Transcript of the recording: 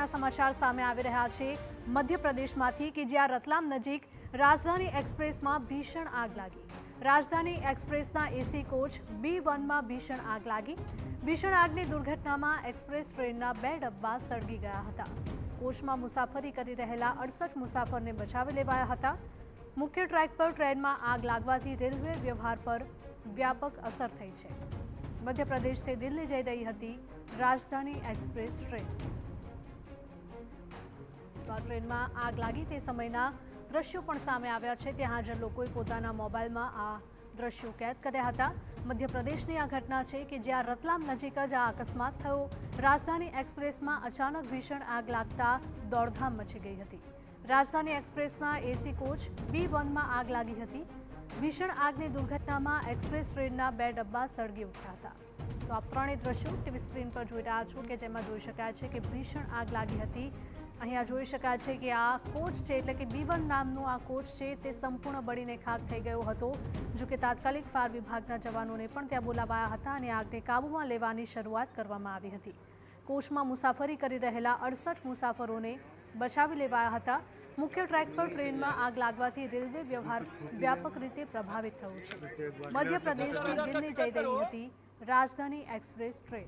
મહત્વના સમાચાર સામે આવી રહ્યા છે મધ્યપ્રદેશમાંથી કે જ્યાં રતલામ નજીક રાજધાની એક્સપ્રેસમાં ભીષણ આગ લાગી। રાજધાની એક્સપ્રેસના એસી કોચ B1માં ભીષણ આગ લાગી। ભીષણ આગની દુર્ઘટનામાં એક્સપ્રેસ ટ્રેનના 2 ડબ્બા સળગી ગયા હતા। કોચમાં મુસાફરી કરી રહેલા 68 મુસાફરને બચાવી લેવાયા હતા। મુખ્ય ટ્રેક પર ટ્રેનમાં આગ લાગવાથી રેલવે વ્યવહાર પર વ્યાપક અસર થઈ છે। મધ્યપ્રદેશથી દિલ્હી જઈ રહી હતી રાજધાની એક્સપ્રેસ ટ્રેન। ટ્રેનમાં આગ લાગી તે સમયના દ્રશ્યો પણ સામે આવ્યા છે। ત્યાં હાજર લોકોએ પોતાના મોબાઈલમાં આ દ્રશ્યો કેદ કર્યા હતા। મધ્યપ્રદેશની આ ઘટના છે કે જ્યાં રતલામ નજીક જ આ અકસ્માત થયો। રાજધાની એક્સપ્રેસમાં અચાનક ભીષણ આગ લાગતા દોડધામ મચી ગઈ હતી। રાજધાની એક્સપ્રેસના એસી કોચ B1માં આગ લાગી હતી। ભીષણ આગની દુર્ઘટનામાં એક્સપ્રેસ ટ્રેનના 2 ડબ્બા સળગી ઉઠ્યા હતા। તો આપ ત્રણેય દ્રશ્યો ટીવી સ્ક્રીન પર જોઈ રહ્યા છો કે જેમાં જોઈ શકાય છે કે ભીષણ આગ લાગી હતી। અહીંયા જોઈ શકાય છે કે આ કોચ છે એટલે કે B1 નામનો આ કોચ છે તે સંપૂર્ણ બળીને ખાક થઈ ગયો હતો। જો કે તાત્કાલિક ફાયર વિભાગના જવાનોને પણ ત્યાં બોલાવાયા હતા અને આગને કાબૂમાં લેવાની શરૂઆત કરવામાં આવી હતી। કોચમાં મુસાફરી કરી રહેલા 68 મુસાફરોને બચાવી લેવાયા હતા। મુખ્ય ટ્રેક પર ટ્રેનમાં આગ લાગવાથી રેલવે વ્યવહાર વ્યાપક રીતે પ્રભાવિત થયો છે। મધ્યપ્રદેશથી દિલ્હી જઈ રહી હતી રાજધાની એક્સપ્રેસ ટ્રેન।